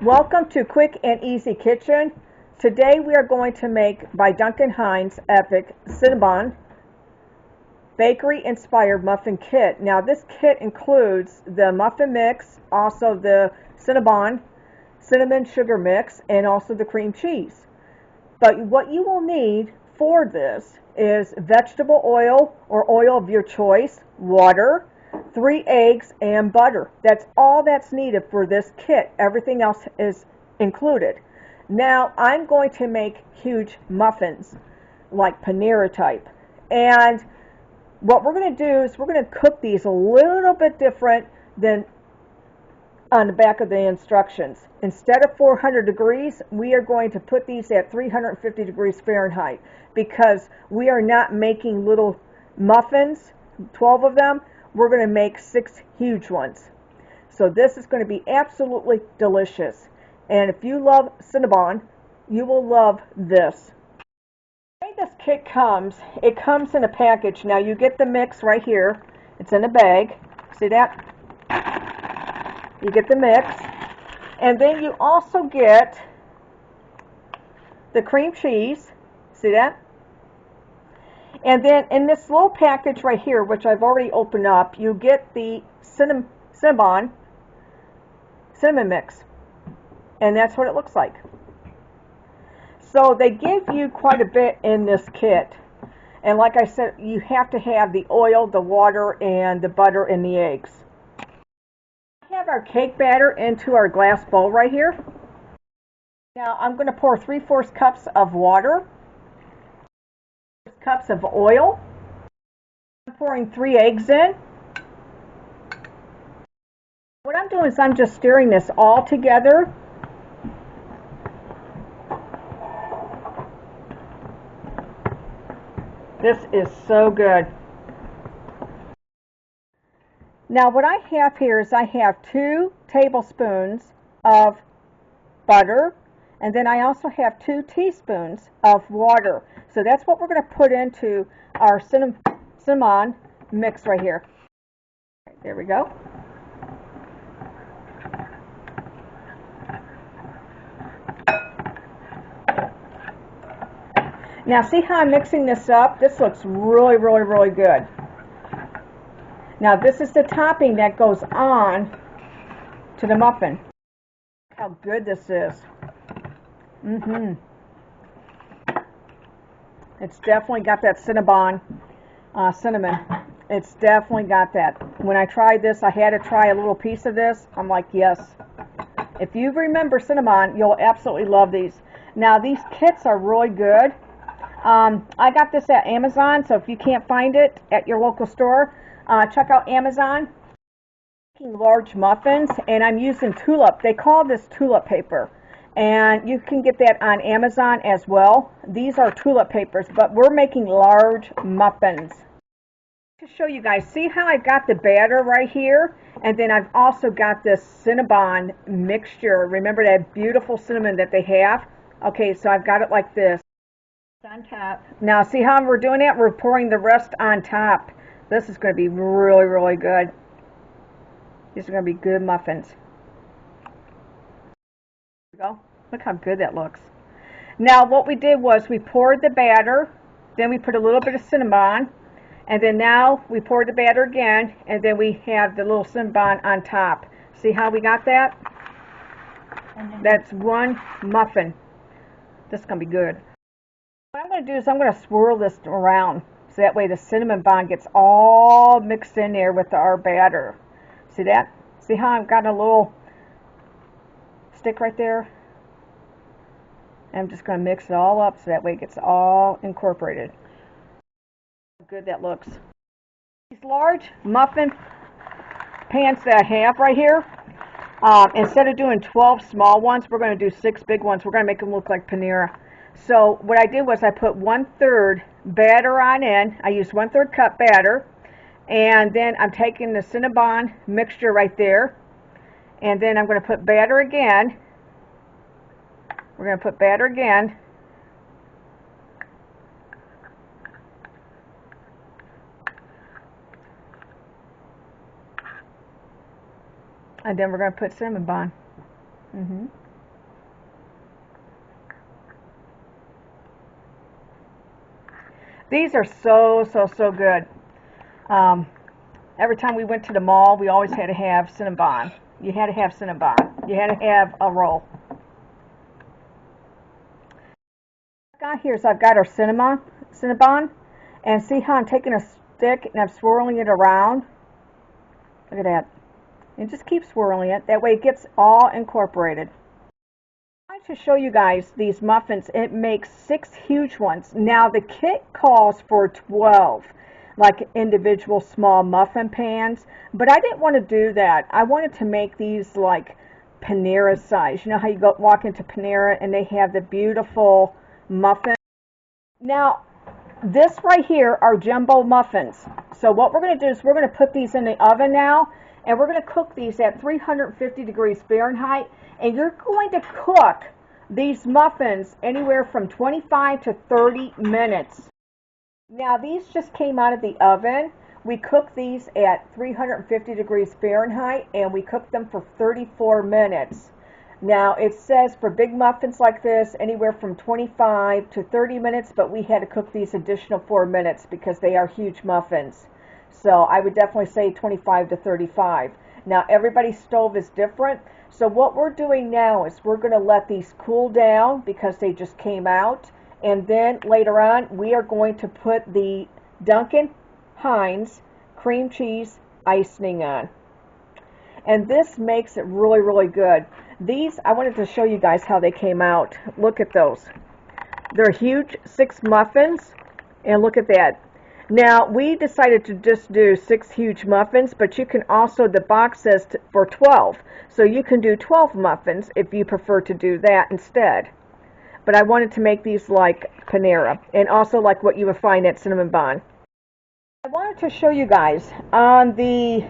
Welcome to Quick and Easy Kitchen. Today we are going to make, by Duncan Hines, Epic Cinnabon Bakery Inspired Muffin Kit. Now this kit includes the muffin mix, also the Cinnabon cinnamon sugar mix, and also the cream cheese. But what you will need for this is vegetable oil or oil of your choice, water, 3 eggs, and butter. That's all that's needed for this kit. Everything else is included. Now I'm going to make huge muffins, like Panera type. And what we're going to do is we're going to cook these a little bit different than on the back of the instructions. Instead of 400 degrees, we are going to put these at 350 degrees Fahrenheit because we are not making little muffins, 12 of them. We're going to make 6 huge ones. So this is going to be absolutely delicious. And if you love Cinnabon, you will love this. The way this kit comes, it comes in a package. Now you get the mix right here. It's in a bag. See that? You get the mix. And then you also get the cream cheese. See that? And then in this little package right here, which I've already opened up, you get the cinnamon mix. And that's what it looks like. So they give you quite a bit in this kit. And like I said, you have to have the oil, the water, and the butter and the eggs. We have our cake batter into our glass bowl right here. Now I'm going to pour 3/4 cups of water, cups of oil. I'm pouring 3 eggs in. What I'm doing is I'm just stirring this all together. This is so good. Now what I have here is I have 2 tablespoons of butter, and then I also have 2 teaspoons of water. So that's what we're going to put into our cinnamon mix right here. There we go. Now see how I'm mixing this up? This looks really, really, really good. Now this is the topping that goes on to the muffin. Look how good this is. It's definitely got that cinnamon. It's definitely got that. When I tried this, I had to try a little piece of this. I'm like, yes. If you remember cinnamon, you'll absolutely love these. Now these kits are really good. I got this at Amazon, so if you can't find it at your local store, check out Amazon. I'm making large muffins, and I'm using Tulip. They call this Tulip paper, and you can get that on Amazon as well. These are Tulip papers, but we're making large muffins. To show you guys, see how I've got the batter right here, and then I've also got this Cinnabon mixture. Remember that beautiful cinnamon that they have? Okay, so I've got it like this. On top. Now see how we're doing that? We're pouring the rest on top. This is going to be really, really good. These are going to be good muffins. There we go. Look how good that looks. Now what we did was we poured the batter, then we put a little bit of Cinnabon, and then now we poured the batter again, and then we have the little Cinnabon on top. See how we got that? That's one muffin. This is going to be good. What I'm going to do is I'm going to swirl this around so that way the cinnamon bun gets all mixed in there with our batter. See that? See how I've got a little stick right there? I'm just going to mix it all up so that way it gets all incorporated. How good that looks. These large muffin pans that I have right here, instead of doing 12 small ones, we're going to do 6 big ones. We're going to make them look like Panera. So what I did was I put 1/3 batter on in. I used 1/3 cup batter, and then I'm taking the Cinnabon mixture right there, and then I'm going to put batter again. We're going to put batter again. And then we're going to put Cinnabon. These are so good. Every time we went to the mall, we always had to have Cinnabon. You had to have Cinnabon. You had to have a roll. What I've got here is I've got our Cinnabon, and see how I'm taking a stick and I'm swirling it around. Look at that. And just keep swirling it. That way it gets all incorporated. I'm going to show you guys these muffins. It makes 6 huge ones. Now the kit calls for 12, like individual small muffin pans, but I didn't want to do that. I wanted to make these like Panera size. You know how you walk into Panera and they have the beautiful muffins? Now this right here are jumbo muffins. So what we're going to do is we're going to put these in the oven now, and we're going to cook these at 350 degrees Fahrenheit. And you're going to cook these muffins anywhere from 25 to 30 minutes. Now these just came out of the oven. We cooked these at 350 degrees Fahrenheit, and we cooked them for 34 minutes. Now it says for big muffins like this anywhere from 25 to 30 minutes, but we had to cook these additional 4 minutes because they are huge muffins. So I would definitely say 25 to 35. Now everybody's stove is different. So what we're doing now is we're going to let these cool down because they just came out. And then later on we are going to put the Duncan Hines cream cheese icing on. And this makes it really good. These, I wanted to show you guys how they came out. Look at those. They're huge 6 muffins. And look at that. Now, we decided to just do 6 huge muffins, but you can also, the box says for 12. So you can do 12 muffins if you prefer to do that instead. But I wanted to make these like Panera, and also like what you would find at Cinnabon. I wanted to show you guys on the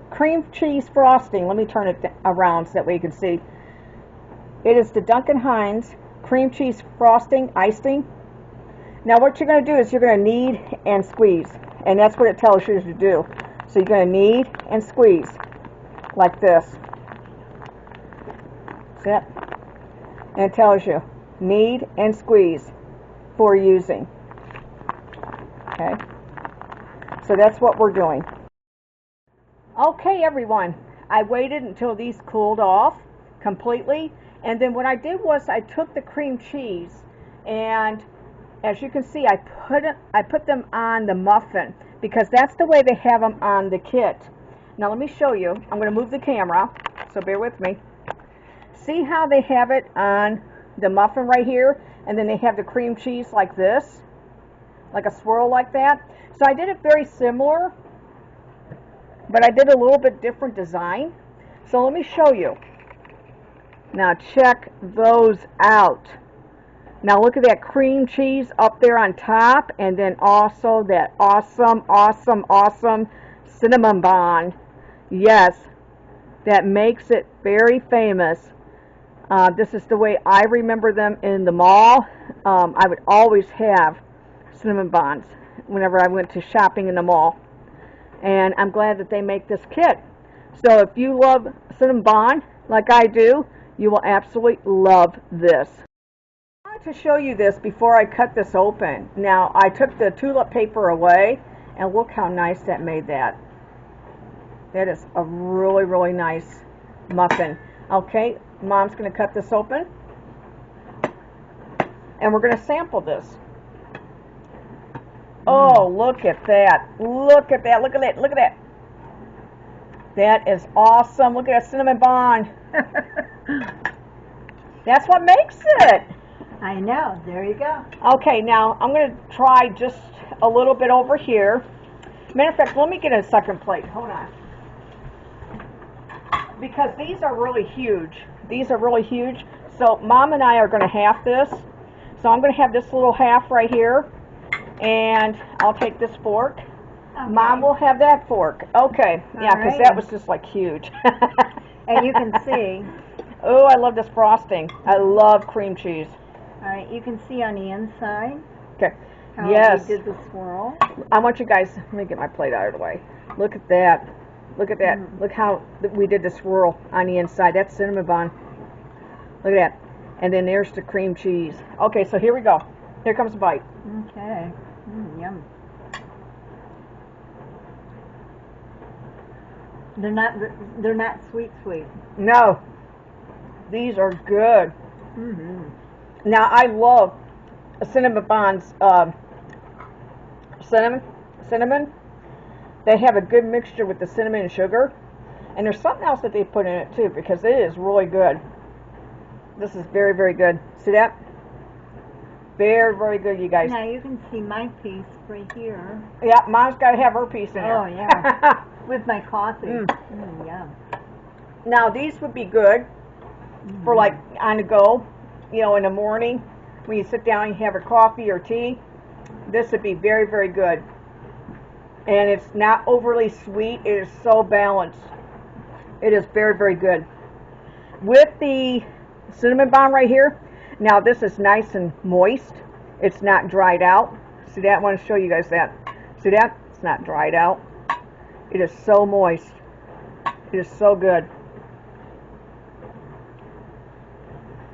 cream cheese frosting. Let me turn it around so that way you can see. It is the Duncan Hines cream cheese frosting icing. Now what you're going to do is you're going to knead and squeeze, and that's what it tells you to do. So you're going to knead and squeeze like this. See it? And it tells you knead and squeeze for using. Okay? So that's what we're doing. Okay everyone, I waited until these cooled off completely, and then what I did was I took the cream cheese, and as you can see, I put them on the muffin because that's the way they have them on the kit. Now let me show you. I'm going to move the camera, so bear with me. See how they have it on the muffin right here, and then they have the cream cheese like this, like a swirl like that. So I did it very similar, but I did a little bit different design. So let me show you. Now check those out. Now look at that cream cheese up there on top, and then also that awesome Cinnabon. Yes, that makes it very famous. This is the way I remember them in the mall. I would always have Cinnabons whenever I went to shopping in the mall. And I'm glad that they make this kit. So if you love Cinnabon like I do, you will absolutely love this. I wanted to show you this before I cut this open. Now I took the tulip paper away, and look how nice that made that. That is a really nice muffin. Okay, Mom's going to cut this open, and we're going to sample this. Oh, look at that. Look at that. Look at that. Look at that. That is awesome. Look at that Cinnabon. That's what makes it. I know. There you go. Okay, now I'm going to try just a little bit over here. Matter of fact, let me get a second plate. Hold on. Because these are really huge. These are really huge. So Mom and I are going to half this. So I'm going to have this little half right here. And I'll take this fork. Okay. Mom will have that fork. Okay. Yeah, because that was just like huge. And you can see. Oh, I love this frosting. I love cream cheese. All right, you can see on the inside. Okay. How yes. we did the swirl. I want you guys, let me get my plate out of the way. Look at that. Look at that. Look how we did the swirl on the inside. That's Cinnabon. Look at that. And then there's the cream cheese. Okay, so here we go. Here comes a bite. Okay. Yum. They're not sweet. No, these are good. Mm-hmm. Now I love Cinnabon's cinnamon. They have a good mixture with the cinnamon and sugar, and there's something else that they put in it too because it is really good. This is very, very good. See that? Very, very good, you guys. Now you can see my piece right here. Yeah, Mom's got to have her piece in there. Oh yeah, with my coffee. Yeah. Now these would be good for like on the go, you know, in the morning when you sit down and you have a coffee or tea. This would be very, very good. And it's not overly sweet. It is so balanced. It is very, very good. With the Cinnabon right here, now this is nice and moist. It's not dried out. See that? I want to show you guys that. See that? It's not dried out. It is so moist. It is so good.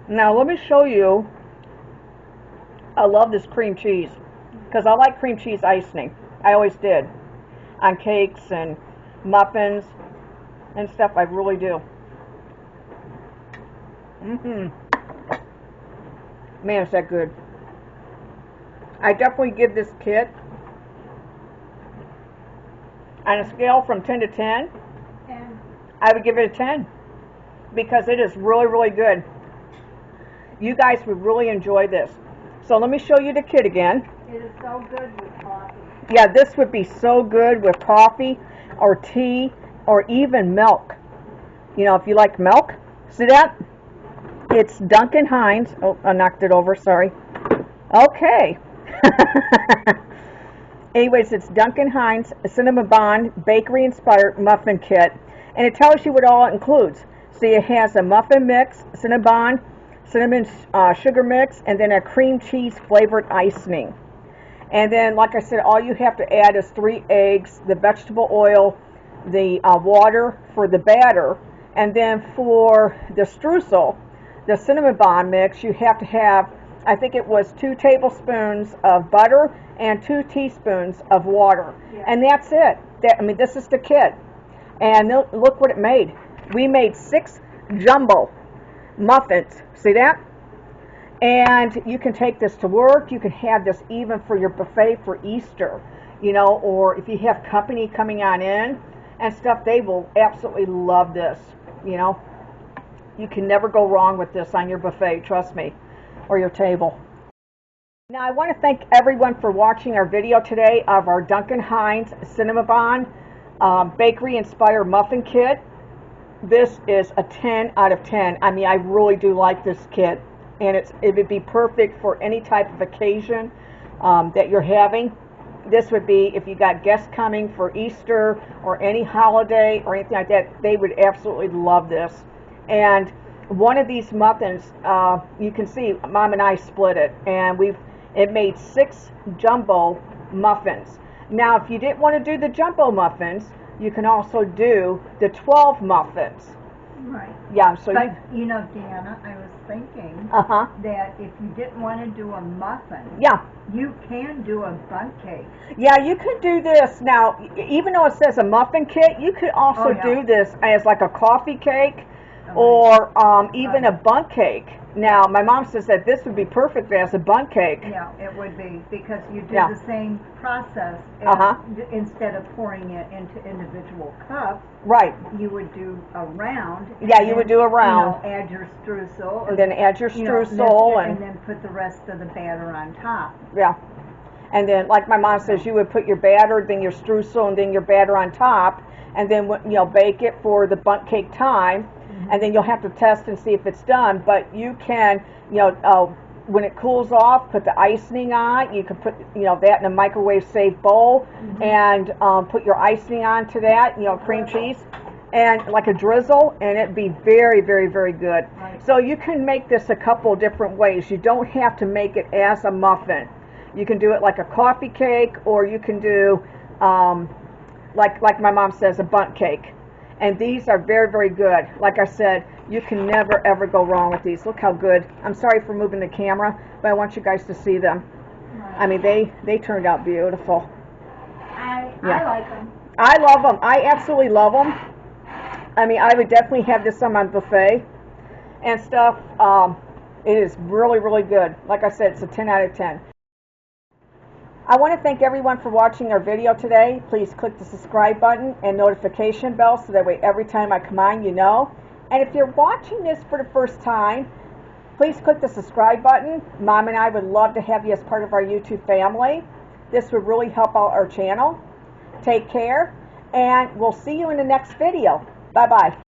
Now let me show you. I love this cream cheese because I like cream cheese icing. I always did on cakes and muffins and stuff. I really do. Man, is that good. I definitely give this kit on a scale from 10 to 10. I would give it a 10 because it is really, really good. You guys would really enjoy this. So let me show you the kit again. It is so good with coffee. Yeah, this would be so good with coffee or tea or even milk. You know, if you like milk. See that? It's Duncan Hines. Oh, I knocked it over, sorry. Okay. Anyways, it's Duncan Hines Cinnabon Bakery Inspired Muffin Kit. And it tells you what all it includes. See, it has a muffin mix, cinnamon sugar mix, and then a cream cheese flavored icing. And then, like I said, all you have to add is 3 eggs, the vegetable oil, the water for the batter, and then for the streusel, the Cinnabon mix, you have to have, I think it was 2 tablespoons of butter and 2 teaspoons of water. Yeah. And that's it. I mean, this is the kit. And look what it made. We made 6 jumbo muffins. See that? And you can take this to work. You can have this even for your buffet for Easter, you know, or if you have company coming on in and stuff, they will absolutely love this, you know. You can never go wrong with this on your buffet, trust me, or your table. Now, I want to thank everyone for watching our video today of our Duncan Hines Cinnabon Bakery Inspired Muffin Kit. This is a 10 out of 10. I mean, I really do like this kit, and it would be perfect for any type of occasion that you're having. This would be if you got guests coming for Easter or any holiday or anything like that, they would absolutely love this. And one of these muffins, you can see Mom and I split it, and it made 6 jumbo muffins. Now, if you didn't want to do the jumbo muffins, you can also do the 12 muffins. Right. Yeah. So but you know, Deanna, I was thinking that if you didn't want to do a muffin, you can do a bundt cake. Yeah, you could do this. Now, even though it says a muffin kit, you could also do this as like a coffee cake or even a bundt cake. Now, my mom says that this would be perfect as a bundt cake. Yeah, it would be, because you do the same process. As, instead of pouring it into individual cups, right, you would do a round. Yeah, you would do a round. You know, add your streusel. And then add your streusel. And then put the rest of the batter on top. Yeah. And then, like my mom says, you would put your batter, then your streusel, and then your batter on top, and then, you know, bake it for the bundt cake time. And then you'll have to test and see if it's done. But you can, you know, when it cools off, put the icing on. You can put, you know, that in a microwave-safe bowl and put your icing onto that, you know, cream cheese, and like a drizzle, and it'd be very, very, very good. Right. So you can make this a couple different ways. You don't have to make it as a muffin. You can do it like a coffee cake, or you can do, like my mom says, a bundt cake. And these are very, very good. Like I said, you can never, ever go wrong with these. Look how good. I'm sorry for moving the camera, but I want you guys to see them. Right. I mean, they turned out beautiful. I like them. I love them. I absolutely love them. I mean, I would definitely have this on my buffet and stuff. It is really, really good. Like I said, it's a 10 out of 10. I want to thank everyone for watching our video today. Please click the subscribe button and notification bell so that way every time I come on, you know. And if you're watching this for the first time, please click the subscribe button. Mom and I would love to have you as part of our YouTube family. This would really help out our channel. Take care, and we'll see you in the next video. Bye-bye.